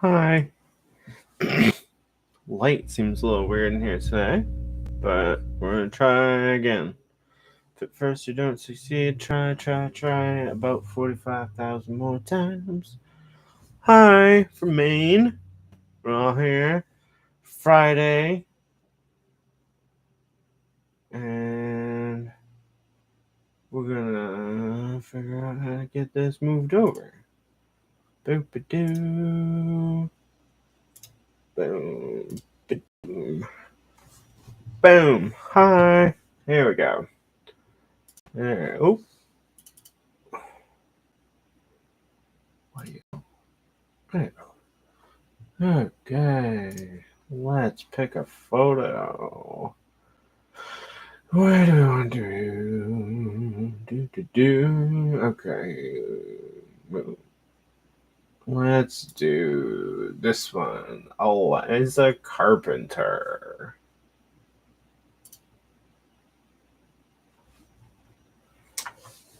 Hi. Light seems a little weird in here today, but we're gonna try again. If at first you don't succeed, try about 45,000 more times. Hi from Maine. We're all here. Friday. And we're gonna figure out how to get this moved over. Boop-a-doo. Boom. Boom. Boom. Hi. Here we go. There. Oh. What do you? There. Okay. Let's pick a photo. What do we want to do? Okay. Let's do this one. Eliza Carpenter.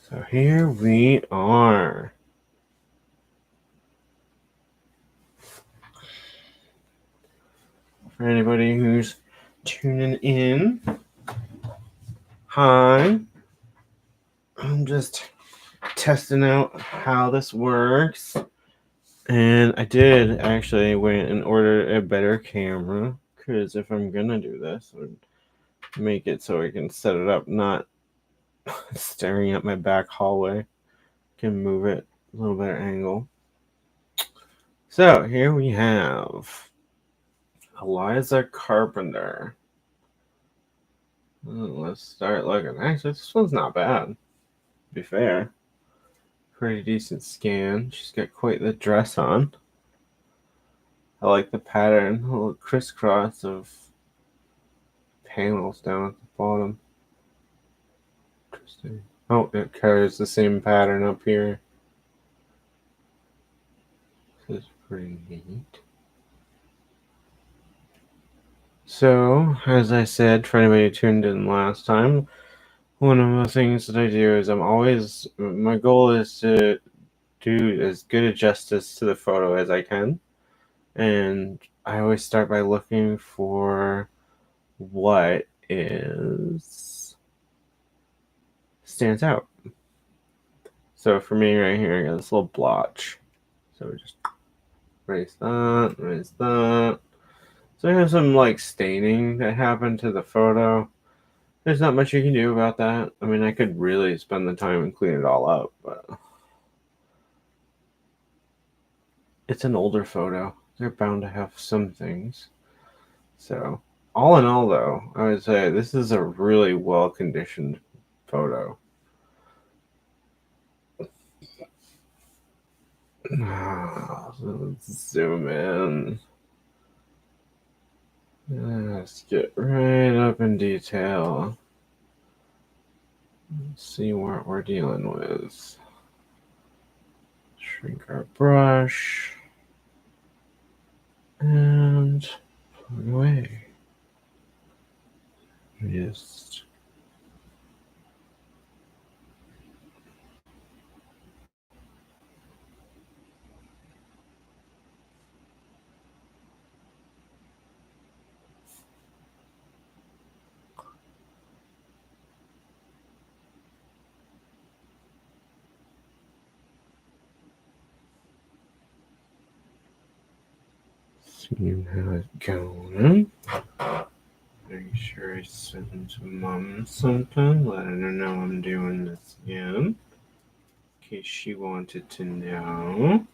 So here we are. For anybody who's tuning in, hi. I'm just testing out how this works. And I did actually went and order a better camera, because if I'm gonna do this, I would make it so I can set it up not staring at my back hallway. Can move it a little better angle. So here we have Eliza Carpenter. Let's start looking. Actually, this one's not bad, to be fair. Pretty decent scan. She's got quite the dress on. I like the pattern, a little crisscross of panels down at the bottom. Interesting. Oh, it carries the same pattern up here. This is pretty neat. So, as I said, for anybody who tuned in last time, one of the things that I do is my goal is to do as good a justice to the photo as I can. And I always start by looking for what stands out. So for me right here, I got this little blotch. So we just erase that. So I have some like staining that happened to the photo. There's not much you can do about that. I mean, I could really spend the time and clean it all up, but it's an older photo. They're bound to have some things. So, all in all, though, I would say this is a really well conditioned photo. Let's zoom in. Let's get right up in detail. Let's see what we're dealing with. Shrink our brush. And put it away. Just seeing how it's going. Make sure I send Mom something, letting her know I'm doing this again, in case she wanted to know.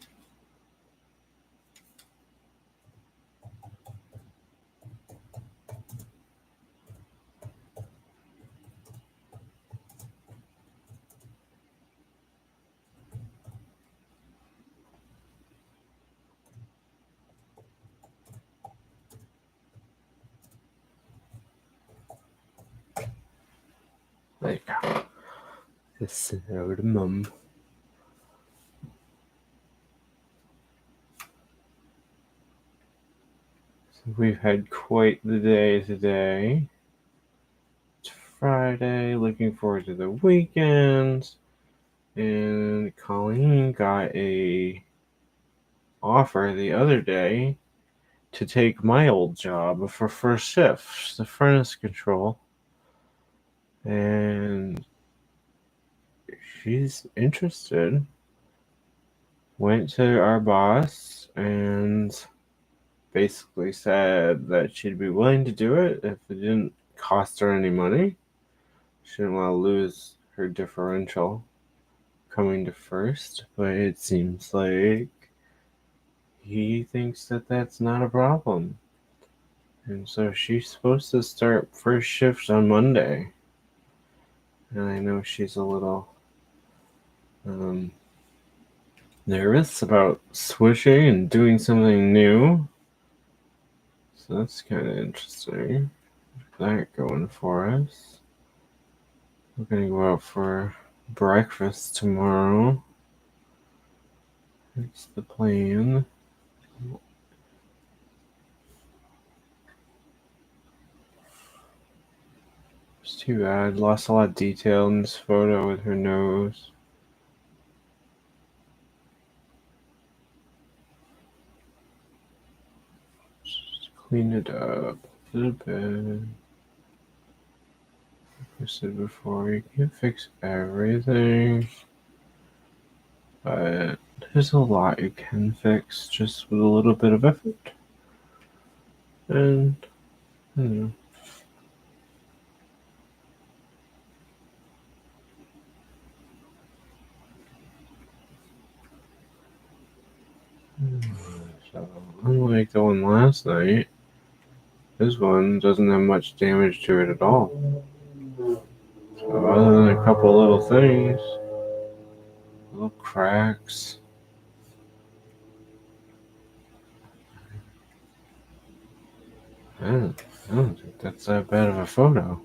There you go. Just send it over to Mum. So we've had quite the day today. It's Friday, looking forward to the weekend. And Colleen got a offer the other day to take my old job for first shift, the furnace control. And she's interested. Went to our boss and basically said that she'd be willing to do it if it didn't cost her any money. She didn't want to lose her differential coming to first, but it seems like he thinks that that's not a problem. And so she's supposed to start first shift on Monday. And I know she's a little nervous about switching and doing something new. So that's kind of interesting. That going for us. We're gonna go out for breakfast tomorrow. That's the plan. It's too bad. Lost a lot of detail in this photo with her nose. Just clean it up a little bit. Like I said before, you can't fix everything. But there's a lot you can fix just with a little bit of effort. And, I don't know. So, unlike the one last night, this one doesn't have much damage to it at all. So, other than a couple little things, little cracks. I don't think that's that bad of a photo.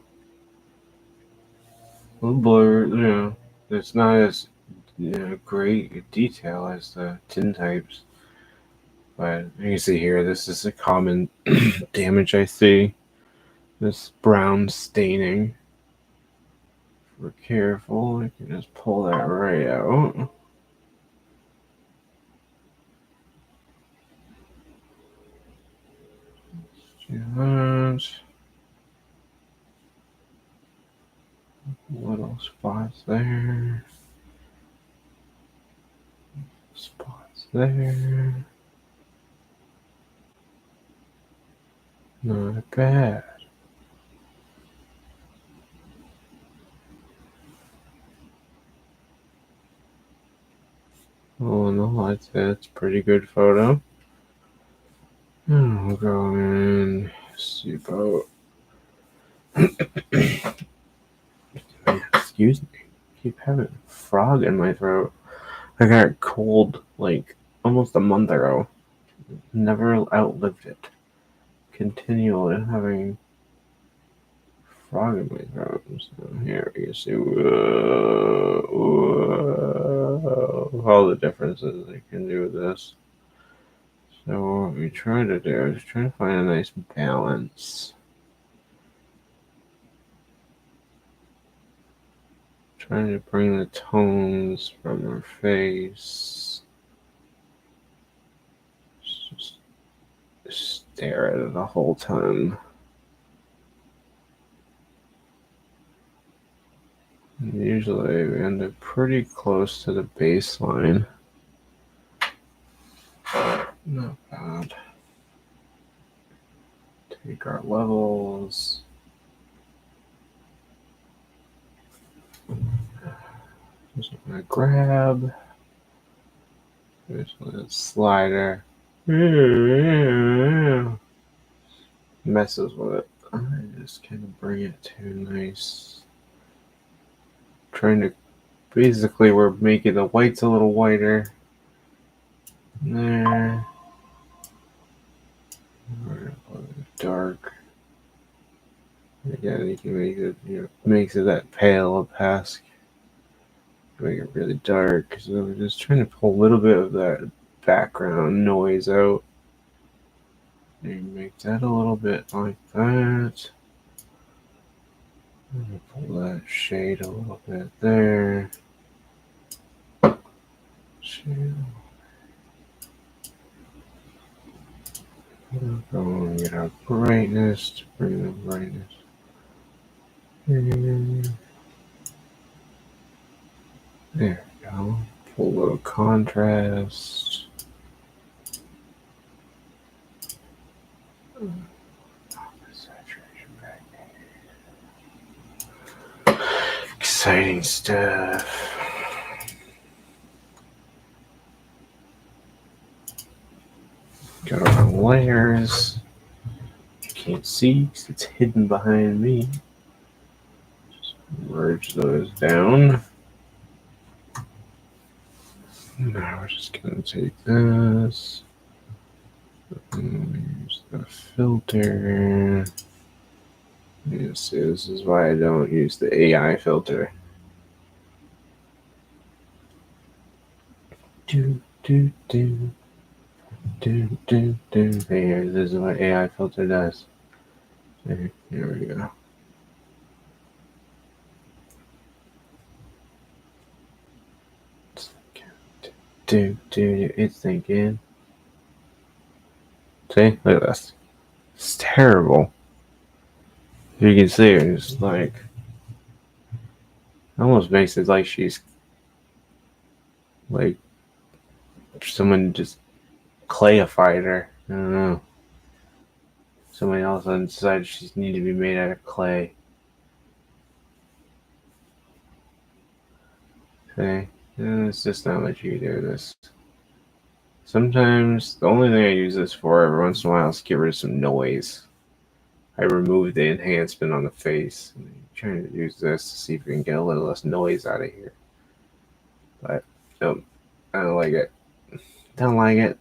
A little blurred, it's not as great detail as the tintypes. But you can see here, this is a common damage I see. This brown staining. If we're careful, I can just pull that right out. Just little spots there. Spots there. Not bad. Oh no, that's a pretty good photo. We'll go and see about. Excuse me. I keep having a frog in my throat. I got a cold like almost a month ago. Never outlived it. Continually having frog in my throat. So here we can see all the differences I can do with this. So what we try to do is try to find a nice balance. Trying to bring the tones from her face. Just stare at it the whole time. And usually we end up pretty close to the baseline. Not bad. Take our levels. Just gonna grab. There's a slider. Messes with it. I just kind of bring it to nice. Trying to basically we're making the whites a little whiter. There. Dark. Again, you can make it, makes it that pale opaque. Make it really dark. So we're just trying to pull a little bit of that background noise out. And make that a little bit like that. Pull that shade a little bit there. Shade. Go and get our brightness to bring the brightness in. There we go. Pull a little contrast. Saturation back. Exciting stuff. Got our layers. Can't see because it's hidden behind me. Just merge those down. Now we're just going to take this. Use the filter. Yes, this is why I don't use the AI filter. Do. Here, this is what AI filter does. Here we go. It's thinking. See, look at this. It's terrible. You can see her, it's like, almost makes it like she's like someone just clayified her. I don't know. Somebody else decided she needed to be made out of clay. Okay, it's just not much you do this. Sometimes the only thing I use this for every once in a while is to get rid of some noise. I remove the enhancement on the face. I'm trying to use this to see if we can get a little less noise out of here. But nope, I don't like it. Don't like it.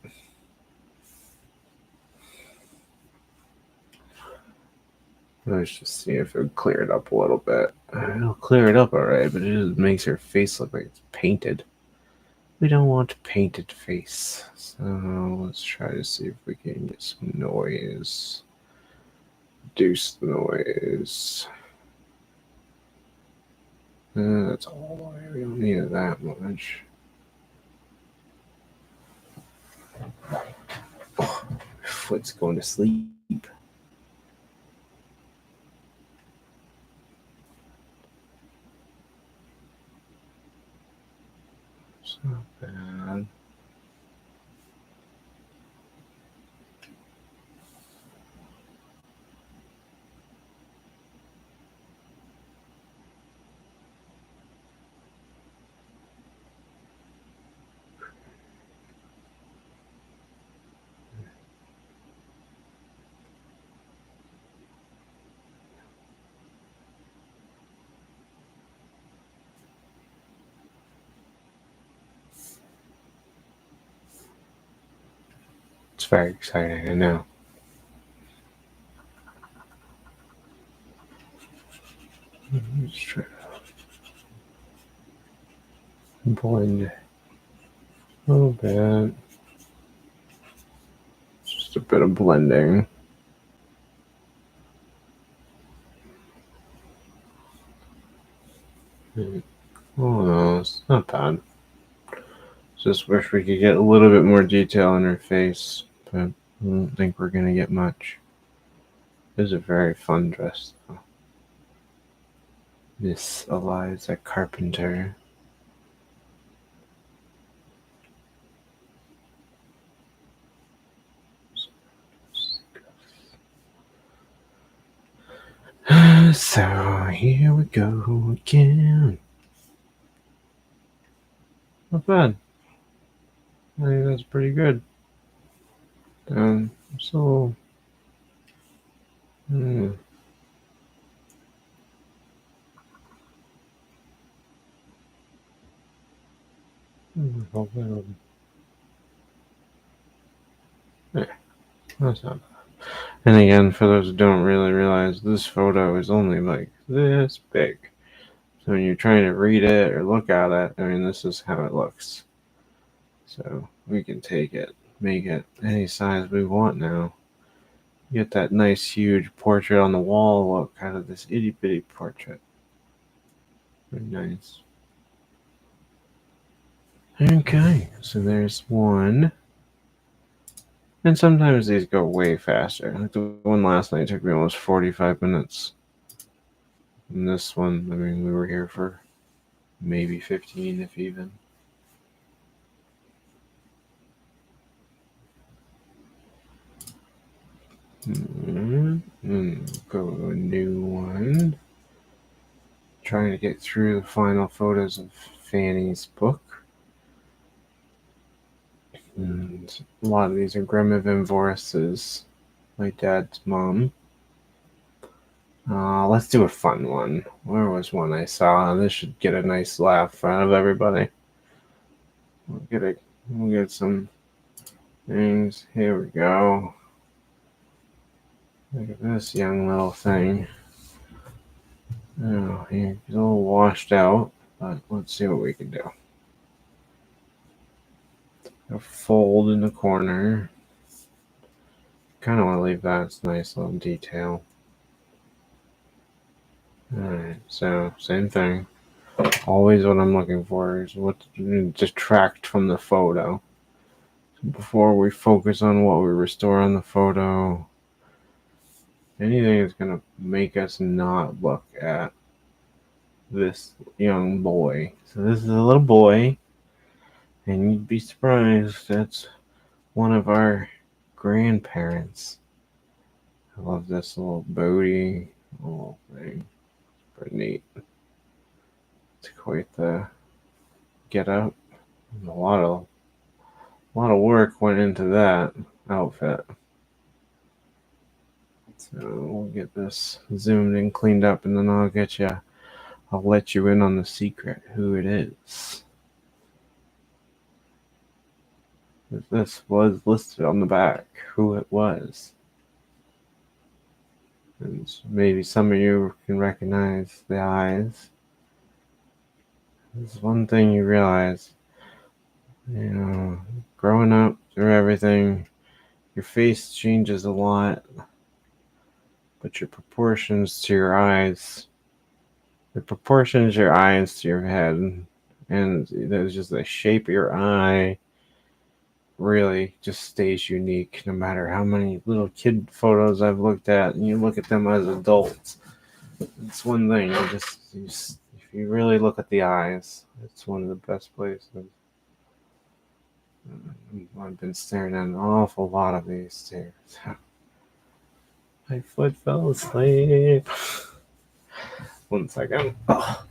Let's just see if it'll clear it up a little bit. It'll clear it up alright, but it just makes her face look like it's painted. We don't want a painted face. So let's try to see if we can get some noise. Reduce the noise. That's all. We don't need it that much. Oh, my foot's going to sleep. It's not bad. It's very exciting, I know. Let's try to blend a little bit. Just a bit of blending. Oh no, it's not bad. Just wish we could get a little bit more detail in her face, but I don't think we're gonna get much. It was a very fun dress, though. Miss Eliza Carpenter. So here we go again. Not bad. I think that's pretty good. So yeah, that's not bad. And again, for those who don't really realize, this photo is only like this big. So when you're trying to read it or look at it, I mean, this is how it looks. So we can take it, make it any size we want now. Get that nice, huge portrait on the wall look out of this itty bitty portrait. Very nice. Okay, so there's one. And sometimes these go way faster. Like the one last night took me almost 45 minutes. And this one, I mean, we were here for maybe 15, if even. Go to a new one. Trying to get through the final photos of Fanny's book. And a lot of these are Grima Voris's, my dad's mom. Let's do a fun one. Where was one I saw? This should get a nice laugh out of everybody. We'll get some things. Here we go. Look at this young little thing. Oh, he's a little washed out, but let's see what we can do. A fold in the corner. Kind of want to leave that. It's a nice little detail. Alright, so same thing. Always what I'm looking for is what to detract from the photo. So before we focus on what we restore on the photo, anything that's going to make us not look at this young boy. So this is a little boy, and you'd be surprised that's one of our grandparents. I love this little booty little thing. Pretty neat. It's quite the get up. A lot of work went into that outfit. So we'll get this zoomed in, cleaned up, and then I'll let you in on the secret, who it is. This was listed on the back, who it was. And maybe some of you can recognize the eyes. There's one thing you realize, growing up through everything, your face changes a lot, but your proportions to your eyes, the proportions your eyes to your head, and there's just the shape of your eye really just stays unique no matter how many little kid photos I've looked at, and you look at them as adults. It's one thing, if you really look at the eyes, it's one of the best places. I've been staring at an awful lot of these too. My foot fell asleep. 1 second. Oh.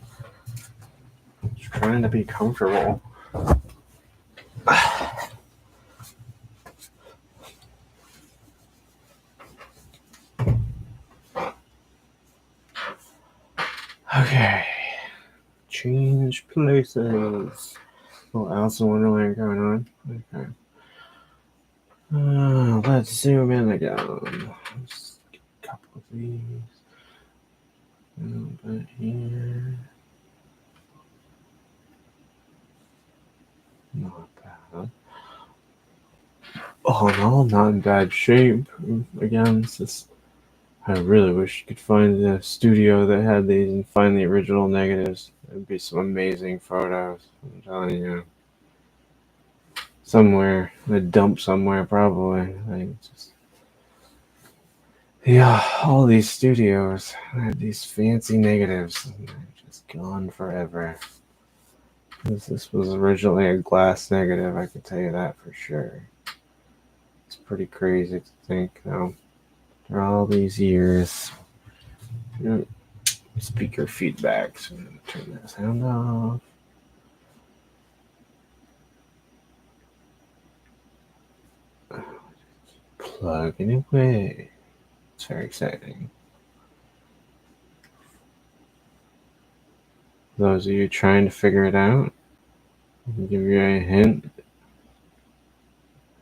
Just trying to be comfortable. Okay. Change places. Oh, Alice in Wonderland going on. Okay. Let's zoom in again. Let's get a couple of these. A little bit here. Not bad. Oh no, not in bad shape. Again, I really wish you could find the studio that had these and find the original negatives. It'd be some amazing photos. I'm telling you. Somewhere, a dump somewhere, probably. All these studios had these fancy negatives, and they're just gone forever. This was originally a glass negative, I can tell you that for sure. It's pretty crazy to think, though. After all these years, speaker feedback, so I'm going to turn that sound off. Plugging away. It's very exciting. Those of you trying to figure it out, I can give you a hint.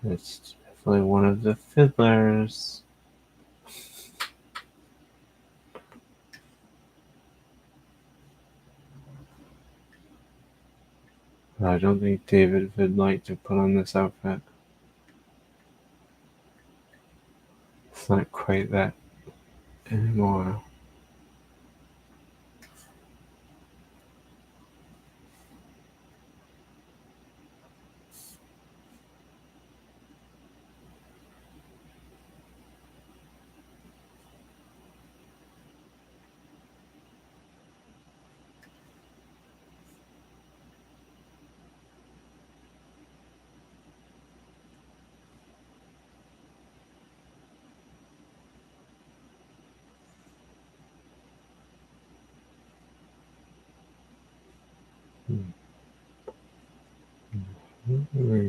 It's definitely one of the fiddlers. I don't think David would like to put on this outfit. It's not quite that anymore.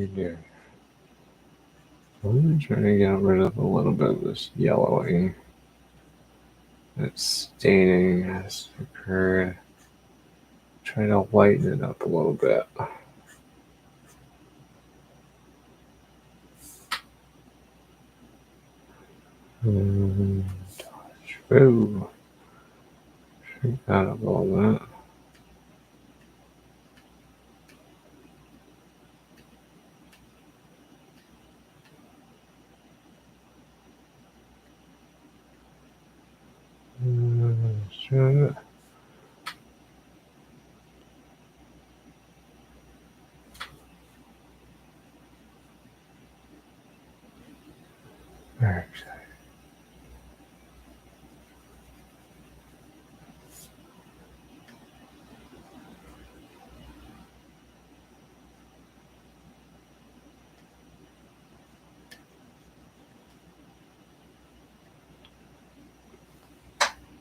do? I'm trying to get rid of a little bit of this yellowing that staining has occurred. Try to lighten it up a little bit. Ooh. Shake that up a little bit. Should very excited.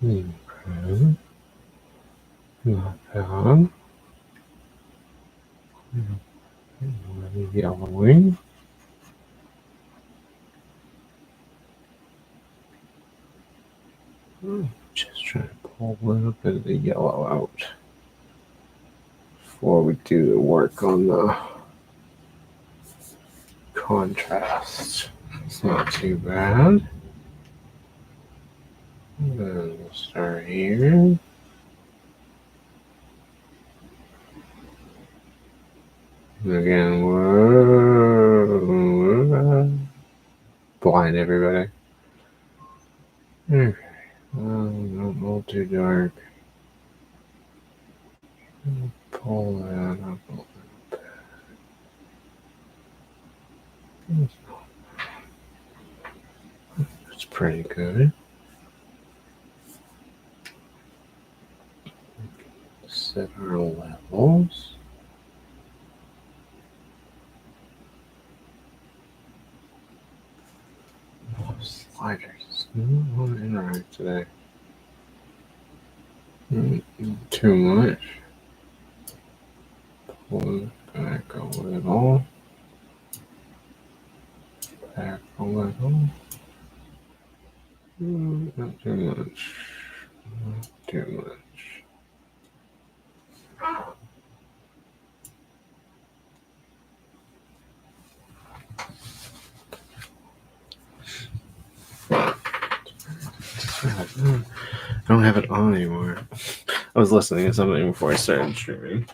Okay. Not bad. Yellowing. Just trying to pull a little bit of the yellow out before we do the work on the contrast. It's not too bad. And we'll start here. Again, blind everybody. Okay, not all too dark. Pull that up a little bit. That's pretty good. Set our levels. Sliders. I don't want to interact today. Too much. Pull it back a little. Back a little. Not too much. Not too much. I don't have it on anymore. I was listening to something before I started streaming.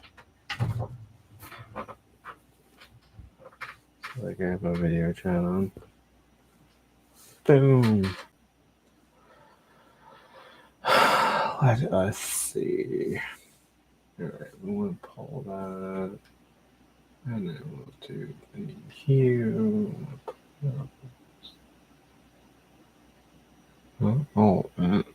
Like I have a video chat on. Boom. Let us see. Alright, we want to pull that. And then we'll do the hue. All of that.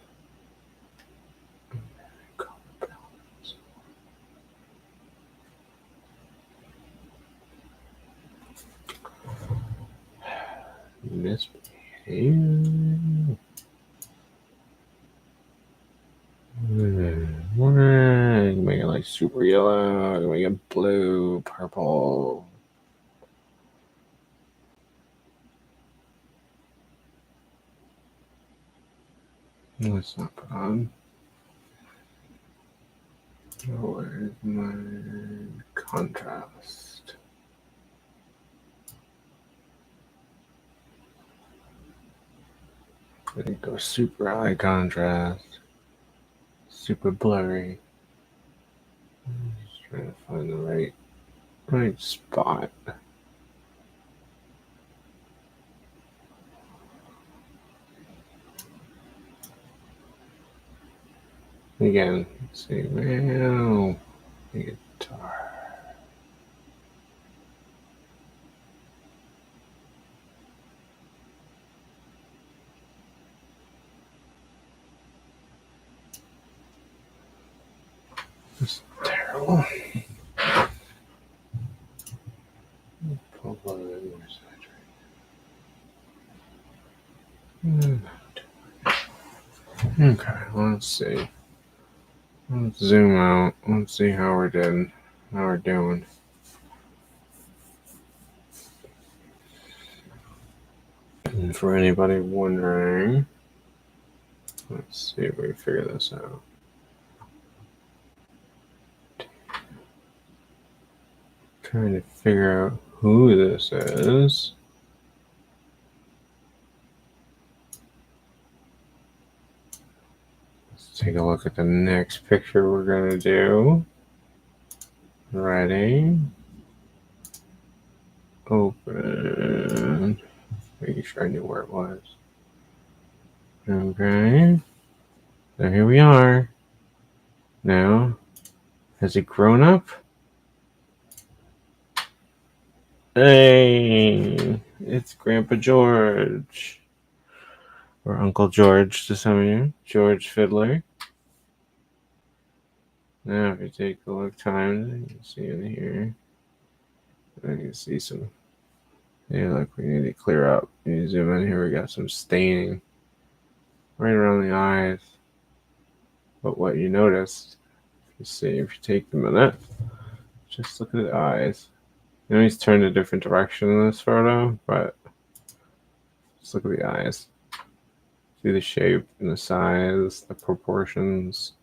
Misbehave. Make it like super yellow. Make it blue, purple. Let's not put on. Where's my contrast? I think go super high contrast, super blurry. I'm just trying to find the right spot. Again, let's see, well, make it dark. It's terrible. Pull a little bit more saturated. Okay, let's see. Let's zoom out. Let's see how we're doing. And for anybody wondering, let's see if we can figure this out. Trying to figure out who this is. Let's take a look at the next picture we're going to do. Ready? Open. Making sure I knew where it was. Okay. So here we are. Now, has he grown up? Hey, it's Grandpa George. Or Uncle George to some of you. George Fiddler. Now, if you take a look times, you can see in here. I can see some. Yeah, look, we need to clear up. You zoom in here, we got some staining right around the eyes. But what you notice, if you take a minute, just look at the eyes. You know, he's turned a different direction in this photo, but just look at the eyes. See the shape and the size, the proportions.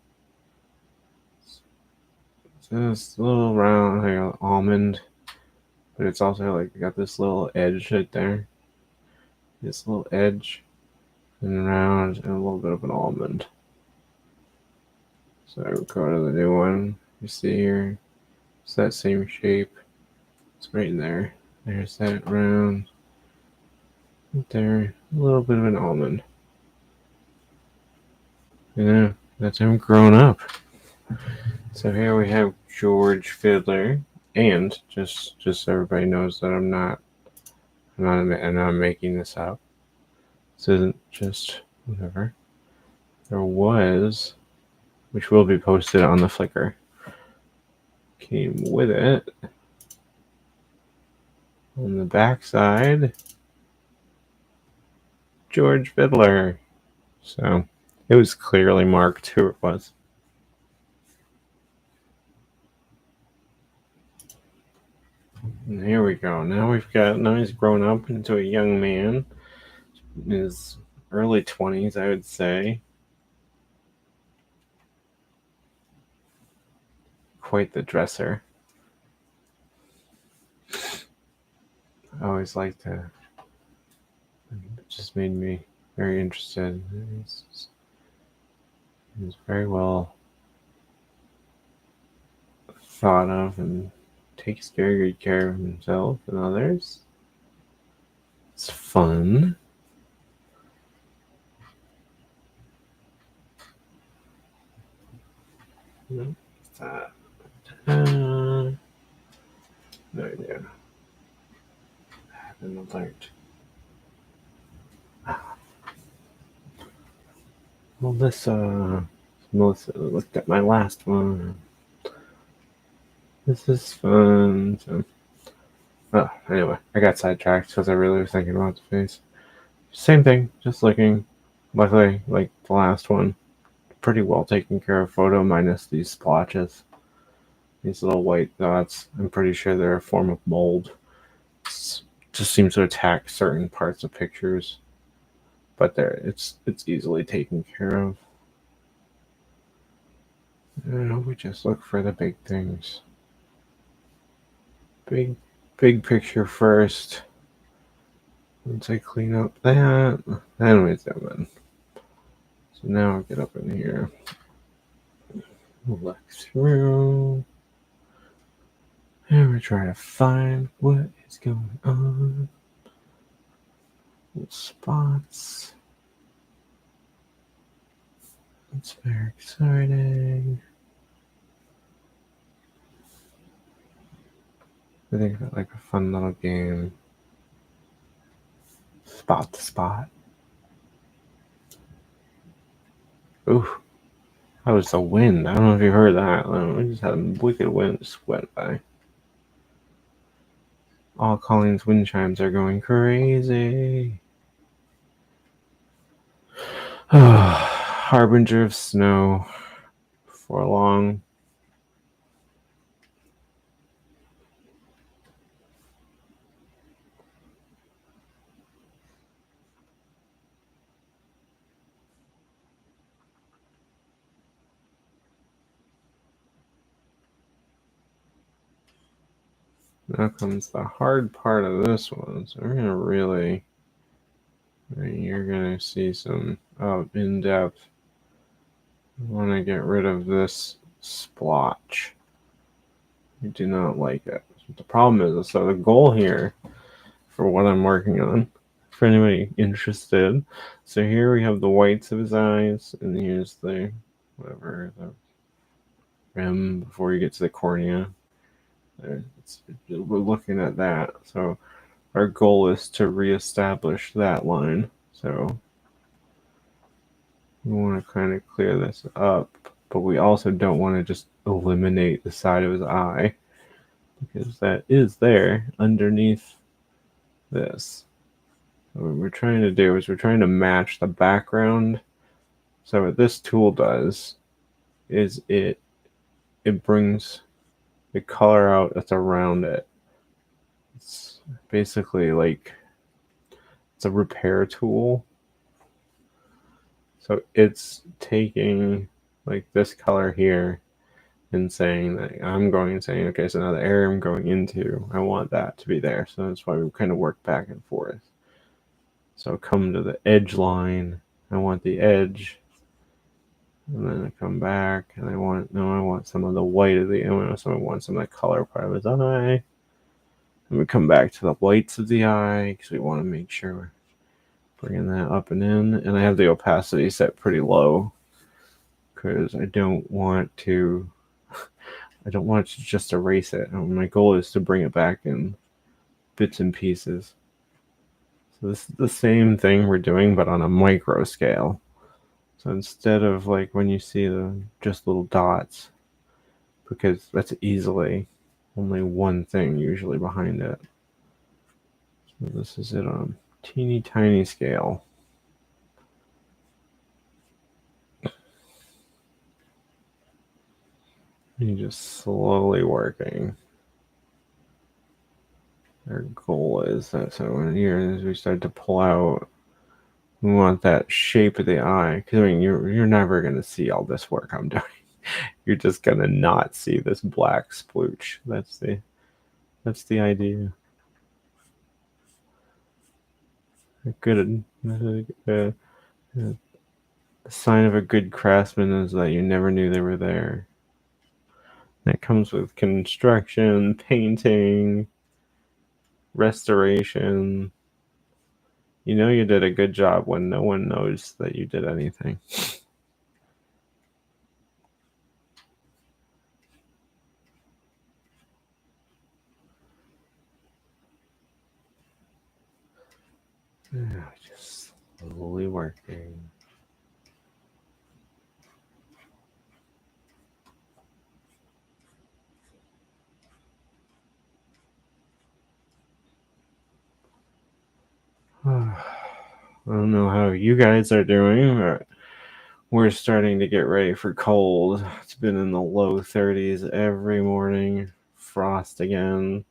It's a little round, like an almond, but it's also like got this little edge right there. This little edge and round and a little bit of an almond. So I would go to the new one. You see here, it's that same shape. It's right in there. There's that round. Right there, a little bit of an almond. Yeah, that's him grown up. So here we have George Fiddler, and just so everybody knows that I'm not making this up. This isn't just whatever. There was, which will be posted on the Flickr. Came with it on the back side, George Fiddler. So it was clearly marked who it was. And here we go. Now he's grown up into a young man. In his early 20s, I would say. Quite the dresser. I always liked to. It just made me very interested. He's very well thought of and takes very good care of himself and others. It's fun. What's that? No idea. I have an alert. Melissa looked at my last one. This is fun. So, anyway, I got sidetracked because I really was thinking about the face. Same thing, just looking. Luckily, like the last one, pretty well taken care of photo, minus these splotches. These little white dots. I'm pretty sure they're a form of mold. It just seems to attack certain parts of pictures, but it's easily taken care of. We just look for the big things. Big picture first. Once I clean up that, then we zoom in. So now I'll get up in here. Look through. And we try to find what is going on. Little spots. It's very exciting. I think I like a fun little game. Spot to spot. Ooh, that was the wind. I don't know if you heard that. We just had a wicked wind just went by. All Colleen's wind chimes are going crazy. Harbinger of snow before long. Now comes the hard part of this one. So we're gonna really, you're gonna see some in depth. I want to get rid of this splotch. I do not like it. The problem is, so the goal here for what I'm working on, for anybody interested, so here we have the whites of his eyes, and here's the whatever the rim before you get to the cornea. We're looking at that. So our goal is to reestablish that line. So we want to kind of clear this up, but we also don't want to just eliminate the side of his eye, because that is there underneath this. So what we're trying to do is we're trying to match the background. So what this tool does is it brings the color out that's around it. It's basically like it's a repair tool. So it's taking like this color here and saying that I'm going and saying, okay, so now the area I'm going into, I want that to be there. So that's why we kind of work back and forth. So come to the edge line. I want the edge. And then I come back and I want some of the white of the, I want some of the color part of his eye. And we come back to the whites of the eye because we want to make sure we're bringing that up and in. And I have the opacity set pretty low because I don't want to just erase it. My goal is to bring it back in bits and pieces. So this is the same thing we're doing, but on a micro scale. So instead of like when you see the just little dots, because that's easily only one thing usually behind it. So this is it on teeny tiny scale. You're just slowly working. Our goal is that so when here as we start to pull out, we want that shape of the eye. Because I mean, you're never gonna see all this work I'm doing. You're just gonna not see this black splooch. That's the idea. The sign of a good craftsman is that you never knew they were there. That comes with construction, painting, restoration. You know you did a good job when no one knows that you did anything. Just slowly working. I don't know how you guys are doing, but we're starting to get ready for cold. It's been in the low 30s every morning. Frost again.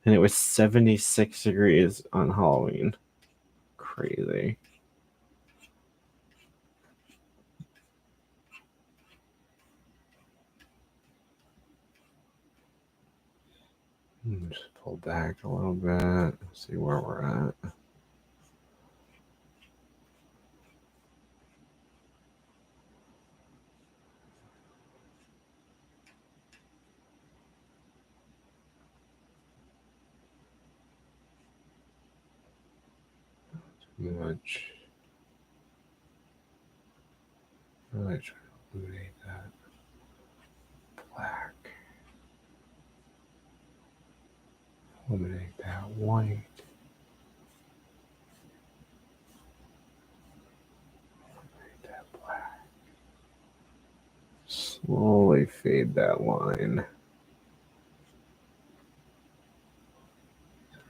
And it was 76 degrees on Halloween. Crazy. Just pull back a little bit. See where we're at. Too much. Really try to eliminate that black. Eliminate that white. Eliminate that black. Slowly fade that line.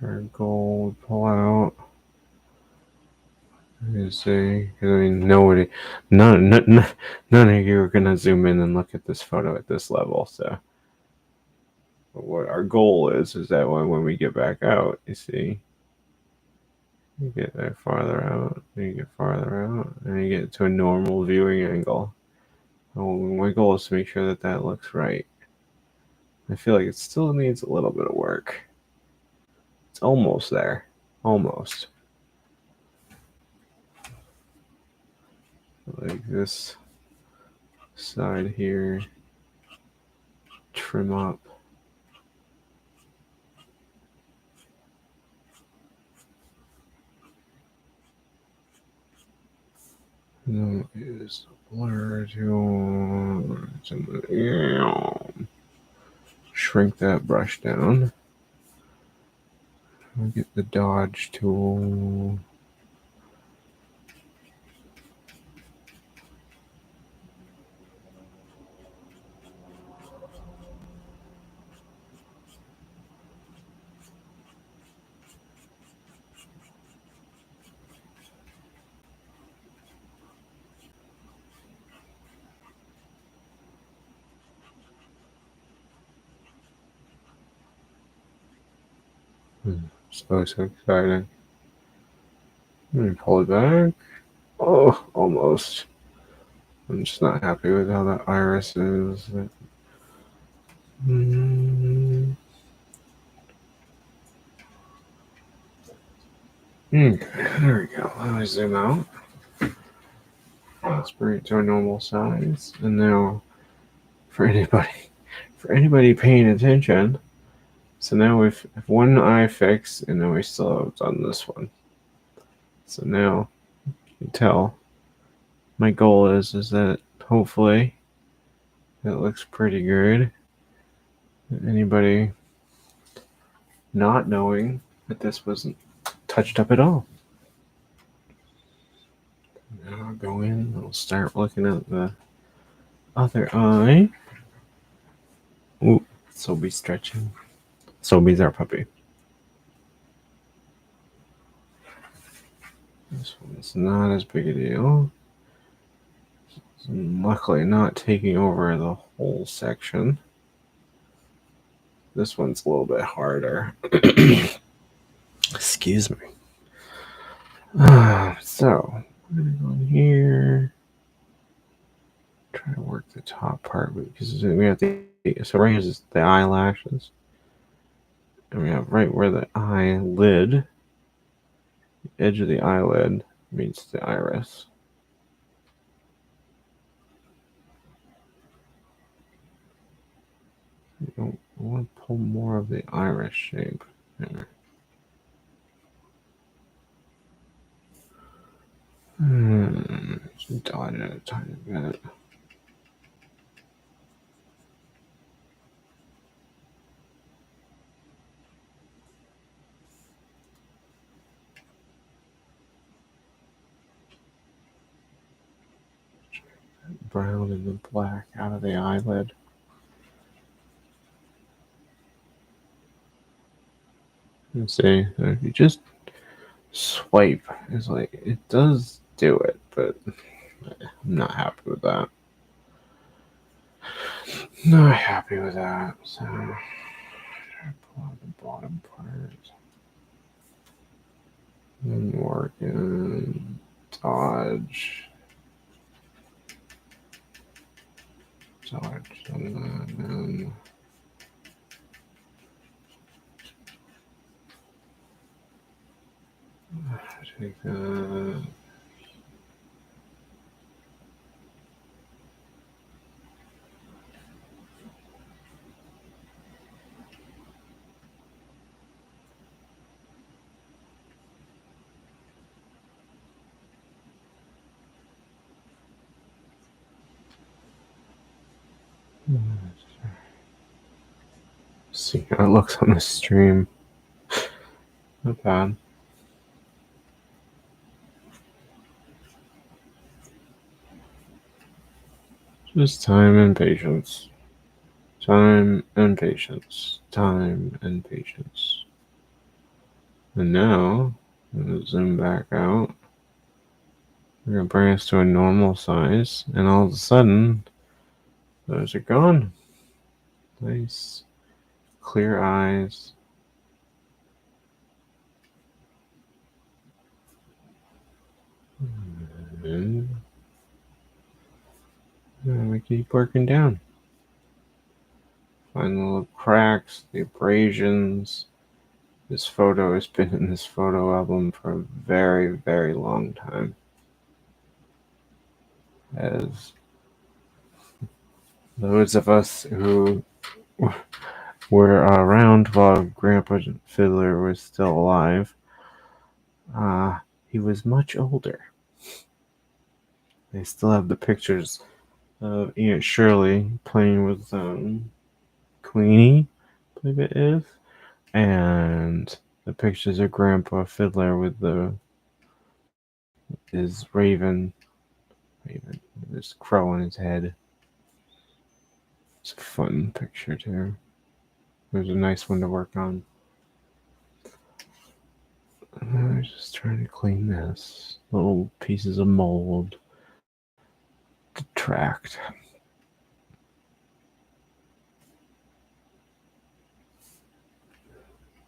Our gold pull out. You see, I mean, none of you are gonna zoom in and look at this photo at this level. So, but what our goal is that when we get back out, you see, you get that farther out, you get farther out, and you get to a normal viewing angle. My goal is to make sure that that looks right. I feel like it still needs a little bit of work. It's almost there. Almost. Like this side here. Trim up. And then use the blur tool. Shrink that brush down. I'll get the dodge tool. So exciting. Let me pull it back. Oh, almost. I'm just not happy with how that iris is. Okay, there we go. Let me zoom out. Let's bring it to a normal size. And now, for anybody paying attention, so now we've one eye fixed, and then we still have done this one. So now you can tell my goal is that hopefully it looks pretty good. Anybody not knowing that this wasn't touched up at all. Now I'll go in, I'll start looking at the other eye. Ooh, Sobe's stretching. Sobe's our puppy. This one's not as big a deal. Luckily not taking over the whole section. This one's a little bit harder. Excuse me. So, I'm going to go in here. Try to work the top part because we have so right here is the eyelashes. And we have right where the eyelid, the edge of the eyelid meets the iris. I want to pull more of the iris shape there. Just dot it a tiny bit. Brown and the black out of the eyelid. And see, if you just swipe, it's like it does do it, but I'm not happy with that. Not happy with that. So pull out the bottom part. And work in dodge. Dodge and then take that. See how it looks on the stream. Not bad. Just time and patience. Time and patience. Time and patience. And now, I'm going to zoom back out. We're going to bring us to a normal size. And all of a sudden, those are gone. Nice. Clear eyes. And we keep working down. Find the little cracks, the abrasions. This photo has been in this photo album for a very, very long time. As those of us who were around while Grandpa Fiddler was still alive, he was much older. They still have the pictures of Aunt Shirley playing with Queenie, I believe it is, and the pictures of Grandpa Fiddler with his raven, this crow on his head. It's a fun picture too. It was a nice one to work on. I'm just trying to clean this. Little pieces of mold detract.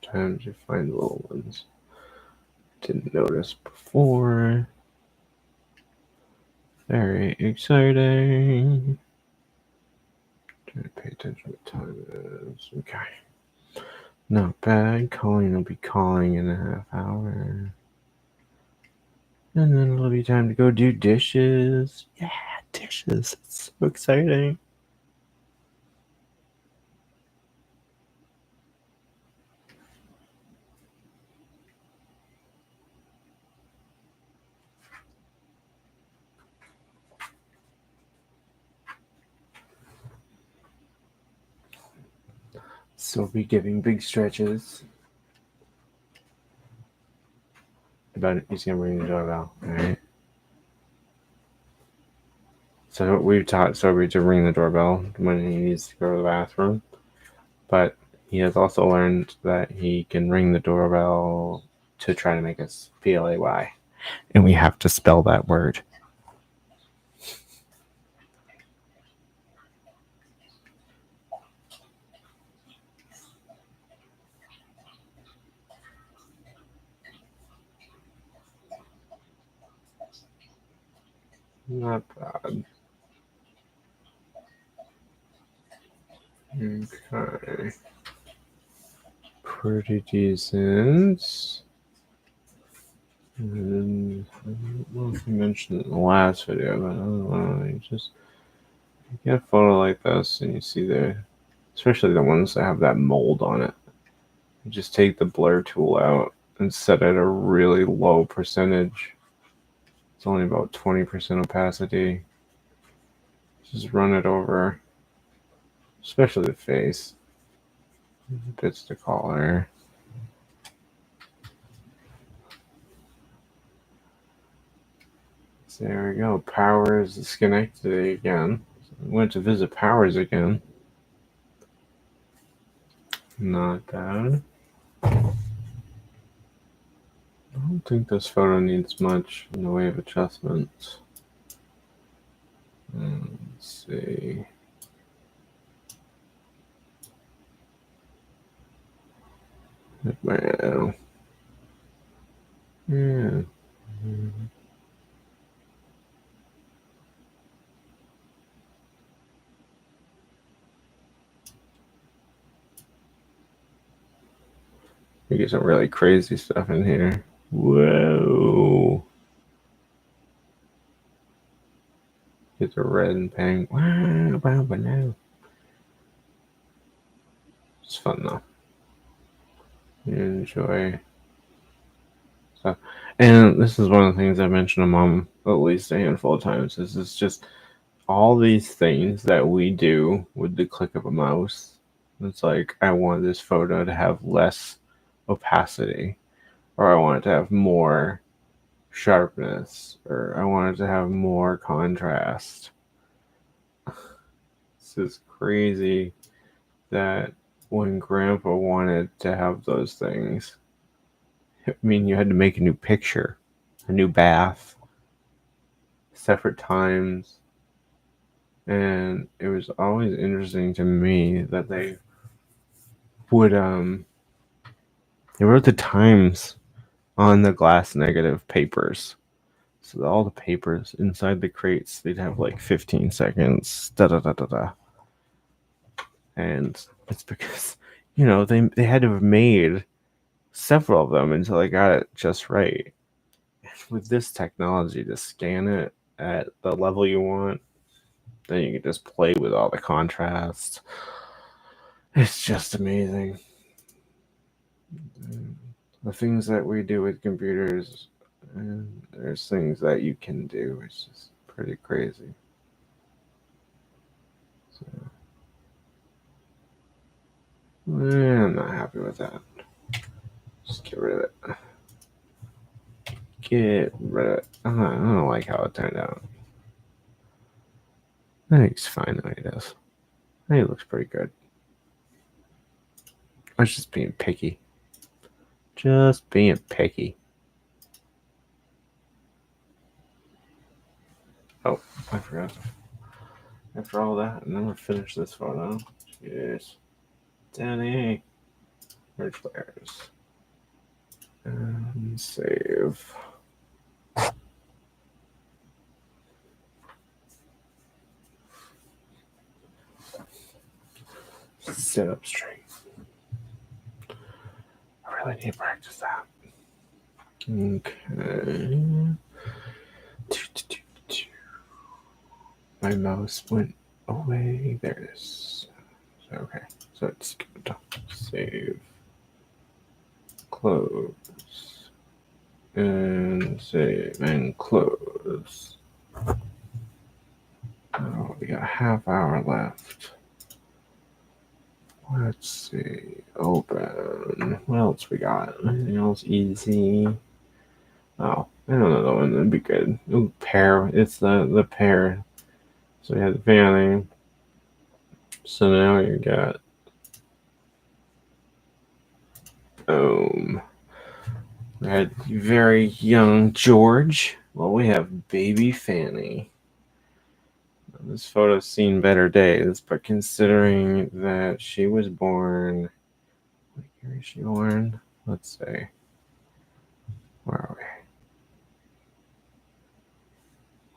Time to find the little ones. Didn't notice before. Very exciting. Trying to pay attention to what time it is. Okay. Not bad. Colleen will be calling in a half hour. And then it'll be time to go do dishes. Yeah, dishes. It's so exciting. So we'll be giving big stretches. About it, he's gonna ring the doorbell. Alright. So we've taught Sophie to ring the doorbell when he needs to go to the bathroom. But he has also learned that he can ring the doorbell to try to make us PLAY. And we have to spell that word. Not bad. Okay. Pretty decent. And I don't know if you mentioned it in the last video, but I don't know. You get a photo like this and you see especially the ones that have that mold on it. You just take the blur tool out and set it at a really low percentage. It's only about 20% opacity. Just run it over, especially the face. Bits to color. So there we go. Powers disconnected again. Went to visit Powers again. Not bad. I don't think this photo needs much in the way of adjustments. Let's see. Well, yeah. You get some really crazy stuff in here. Whoa. Get the red and pink. Wow, no. It's fun though. You enjoy stuff. And this is one of the things I mentioned to Mom at least a handful of times. This is just all these things that we do with the click of a mouse. It's like, I want this photo to have less opacity, or I want it to have more sharpness, or I want it to have more contrast. This is crazy that when Grandpa wanted to have those things, I mean, you had to make a new picture, a new bath, separate times. And it was always interesting to me that they would they wrote the times on the glass negative papers. So all the papers inside the crates, they'd have like 15 seconds, da da da da da. And It's because, they had to have made several of them until they got it just right. With this technology to scan it at the level you want, then you can just play with all the contrast. It's just amazing. The things that we do with computers, and there's things that you can do. It's just pretty crazy. So, I'm not happy with that. Just get rid of it. Get rid of it. I don't like how it turned out. I think it's fine the way it is. I think it looks pretty good. I was just being picky. Just being picky. Oh, I forgot. After all that, and then we'll finish this photo. Jeez. Danny. Merge layers. And save. Sit up straight. I really need to practice that. Okay. My mouse went away. There it is. Okay. So it's good. Save. Close. And save and close. Oh, we got a half hour left. Let's see. Open. What else we got? Anything else easy? Oh, I don't know that one. That'd be good. Ooh, pair. It's the pair. So we had Vanny. So now you got we had very young George. Well, we have baby Fanny. This photo's seen better days, but considering that she was born, what year is she born? Let's see. Where are we?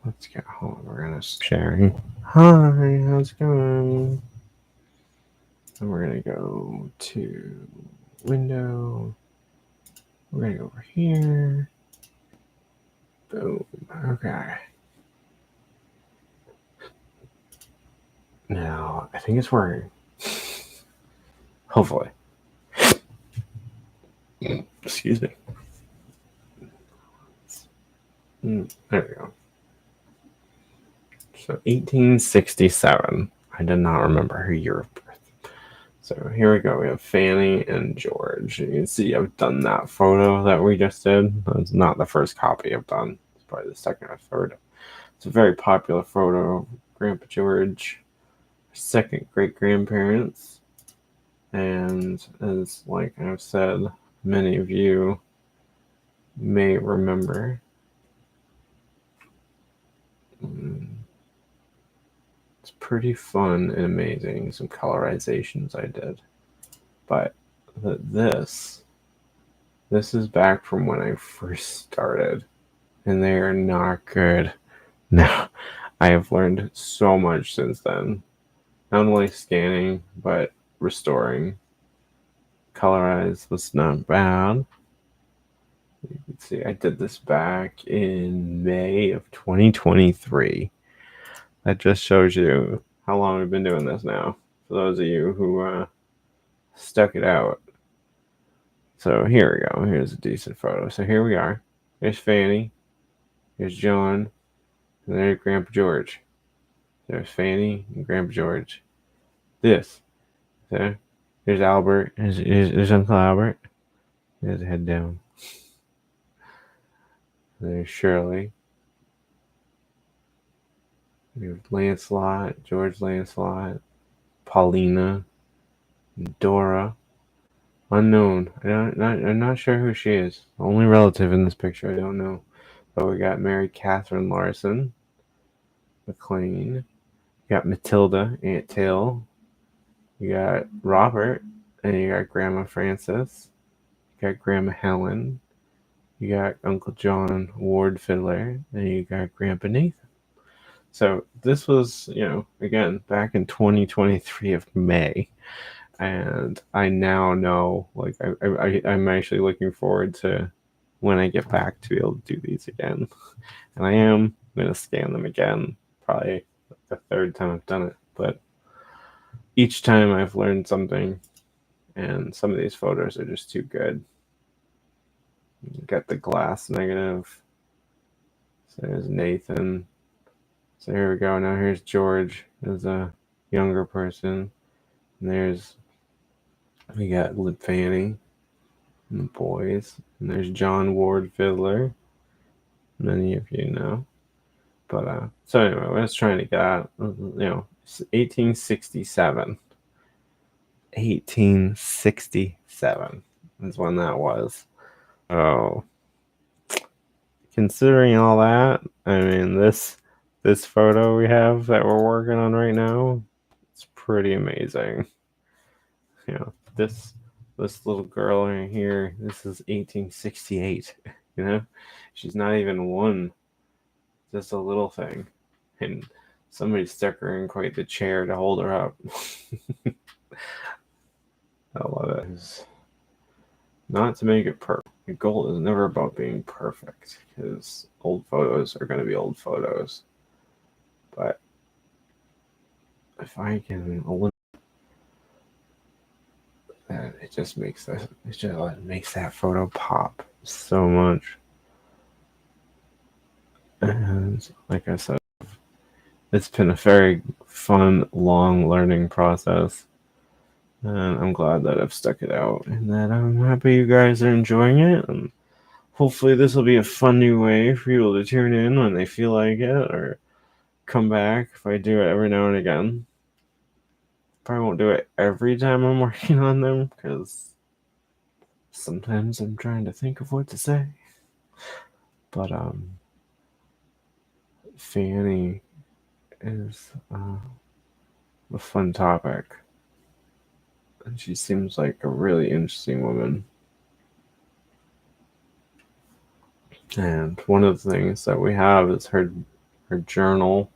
Let's get home. We're gonna sharing. Hi, how's it going? And we're gonna go to window. We're gonna go over here. Boom. Okay. Now, I think it's working. Hopefully. Excuse me. There we go. So 1867. I did not remember her year of birth. So here we go. We have Fanny and George. You can see I've done that photo that we just did. It's not the first copy I've done. It's probably the second or third. It's a very popular photo of Grandpa George, second great grandparents. And as like I've said, many of you may remember. It's pretty fun and amazing. Some colorizations I did. But this is back from when I first started. And they are not good. Now, I have learned so much since then. Not only scanning, but restoring. Colorize was not bad. You can see I did this back in May of 2023. That just shows you how long we've been doing this now. For those of you who stuck it out. So here we go. Here's a decent photo. So here we are. There's Fanny. There's John. And there's Grandpa George. There's Fanny and Grandpa George. This. There's Albert. There's Uncle Albert. There's a head down. There's Shirley. There's Lancelot, George Lancelot, Paulina, Dora. Unknown. I'm not sure who she is. Only relative in this picture. I don't know. But we got Mary Catherine Larson, McLean. You got Matilda, Aunt Till. You got Robert, and you got Grandma Frances. You got Grandma Helen. You got Uncle John Ward Fiddler, and you got Grandpa Nathan. So this was, again, back in 2023 of May. And I now know, like, I'm actually looking forward to when I get back to be able to do these again. And I am going to scan them again, probably the third time I've done it. But each time I've learned something, and some of these photos are just too good. You got the glass negative. So there's Nathan. So here we go. Now here's George as a younger person. And we got Fanny and the boys. And there's John Ward Fiddler. Many of you know. But so anyway, I was trying to get out, 1867. 1867 is when that was. Oh, considering all that, I mean this photo we have that we're working on right now, it's pretty amazing. This little girl right here, this is 1868. She's not even one, just a little thing, and somebody stuck her in quite the chair to hold her up. I love it. Not to make it perfect. The goal is never about being perfect, because old photos are going to be old photos. But if I can eliminate that, it just makes that photo pop so much. And like I said, it's been a very fun, long learning process. And I'm glad that I've stuck it out, and that I'm happy you guys are enjoying it. And hopefully this will be a fun new way for people to tune in when they feel like it, or come back if I do it every now and again. Probably won't do it every time I'm working on them, because sometimes I'm trying to think of what to say. But Fanny is a fun topic, and she seems like a really interesting woman. And one of the things that we have is her journal,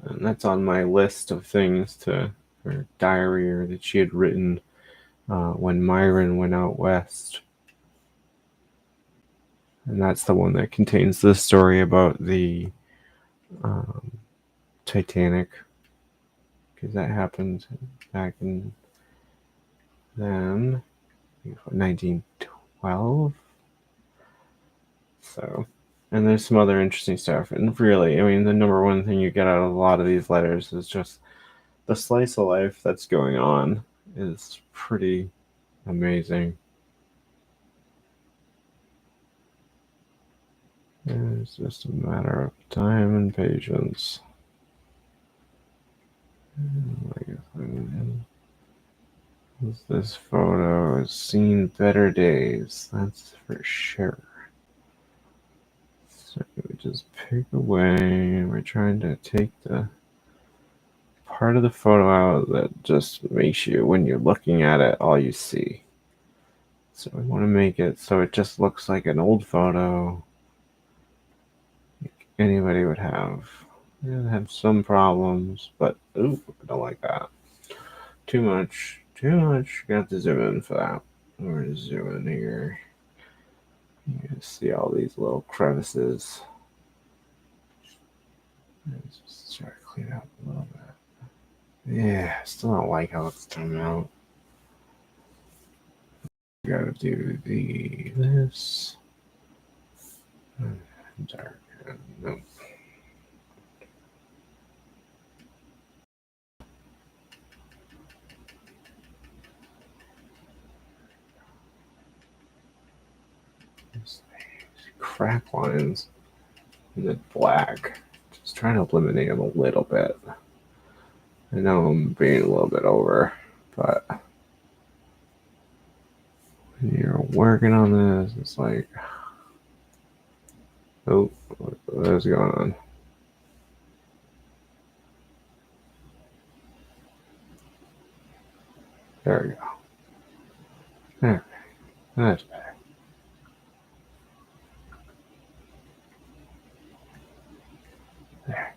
and that's on my list of things to her diary, or that she had written when Myron went out west. And that's the one that contains the story about the Titanic, because that happened back in then 1912. So, and there's some other interesting stuff. And really, I mean, the number one thing you get out of a lot of these letters is just the slice of life that's going on is pretty amazing. It's just a matter of time and patience. This photo has seen better days, that's for sure. So we just pick away, and we're trying to take the part of the photo out that just makes you, when you're looking at it, all you see. So we want to make it so it just looks like an old photo anybody would have. It have some problems, but ooh, I don't like that. Too much. Got to zoom in for that. We're gonna zoom in here. You can see all these little crevices. Let's just try to clean up a little bit. Yeah, still don't like how it's coming out. Gotta do this. Dark. Nope. Crack lines in the black. Just trying to eliminate them a little bit. I know I'm being a little bit over, but when you're working on this, it's like, oh, what's going on? There we go. There. That's better. There.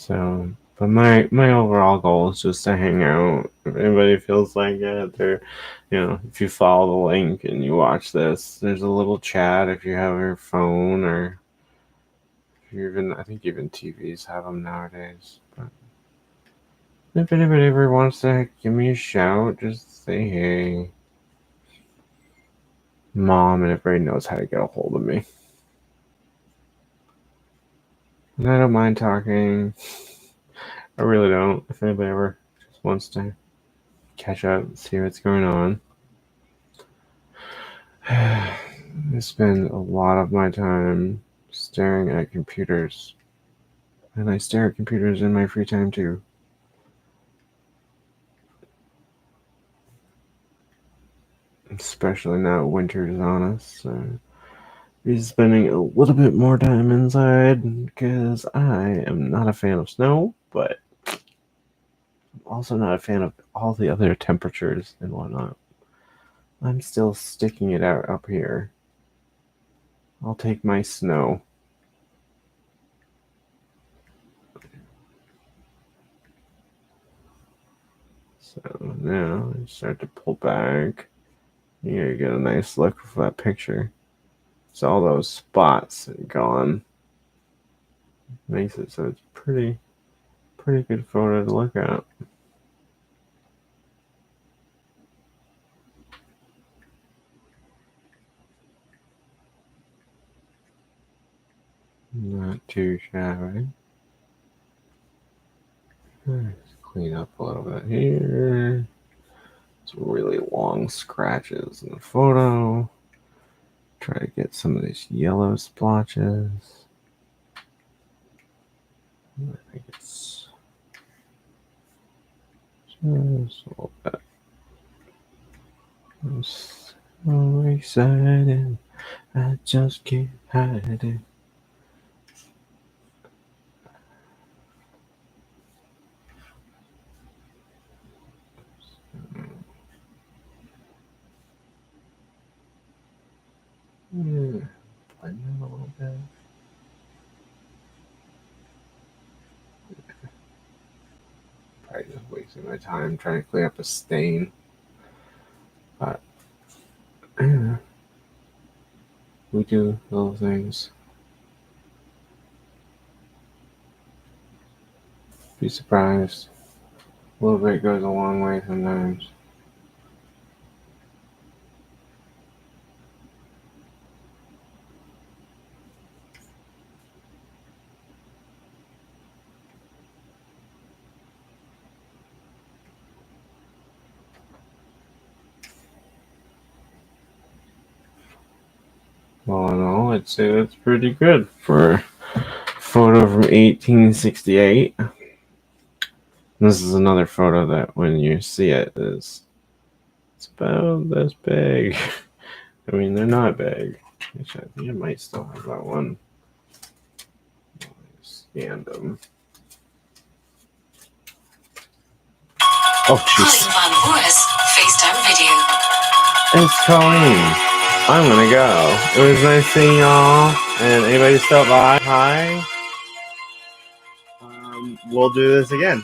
So, but my overall goal is just to hang out. If anybody feels like it, if you follow the link and you watch this, there's a little chat if you have your phone, or I think even TVs have them nowadays. But if anybody ever wants to give me a shout, just say hey, Mom, and everybody knows how to get a hold of me. And I don't mind talking. I really don't. If anybody ever just wants to catch up and see what's going on. I spend a lot of my time staring at computers. And I stare at computers in my free time too. Especially now winter is on us. So be spending a little bit more time inside because I am not a fan of snow, but I'm also not a fan of all the other temperatures and whatnot. I'm still sticking it out up here. I'll take my snow. So now I start to pull back. Here you get a nice look of that picture. So all those spots are gone. Makes it so it's pretty good photo to look at. Not too shabby. Let's clean up a little bit here. Some really long scratches in the photo. Try to get some of these yellow splotches. I think it's just a little bit. I'm so excited. I just can't hide it. Blend it a little bit. Probably just wasting my time trying to clean up a stain. But yeah, we do little things. Be surprised. A little bit goes a long way sometimes. All in all, I'd say that's pretty good for a photo from 1868. This is another photo that when you see it it's about this big. I mean, they're not big. Actually, I think I might still have that one. I scanned them. Oh, jeez. FaceTime video. It's Colleen. I'm gonna go. It was nice seeing y'all. And anybody stop by? Hi. We'll do this again.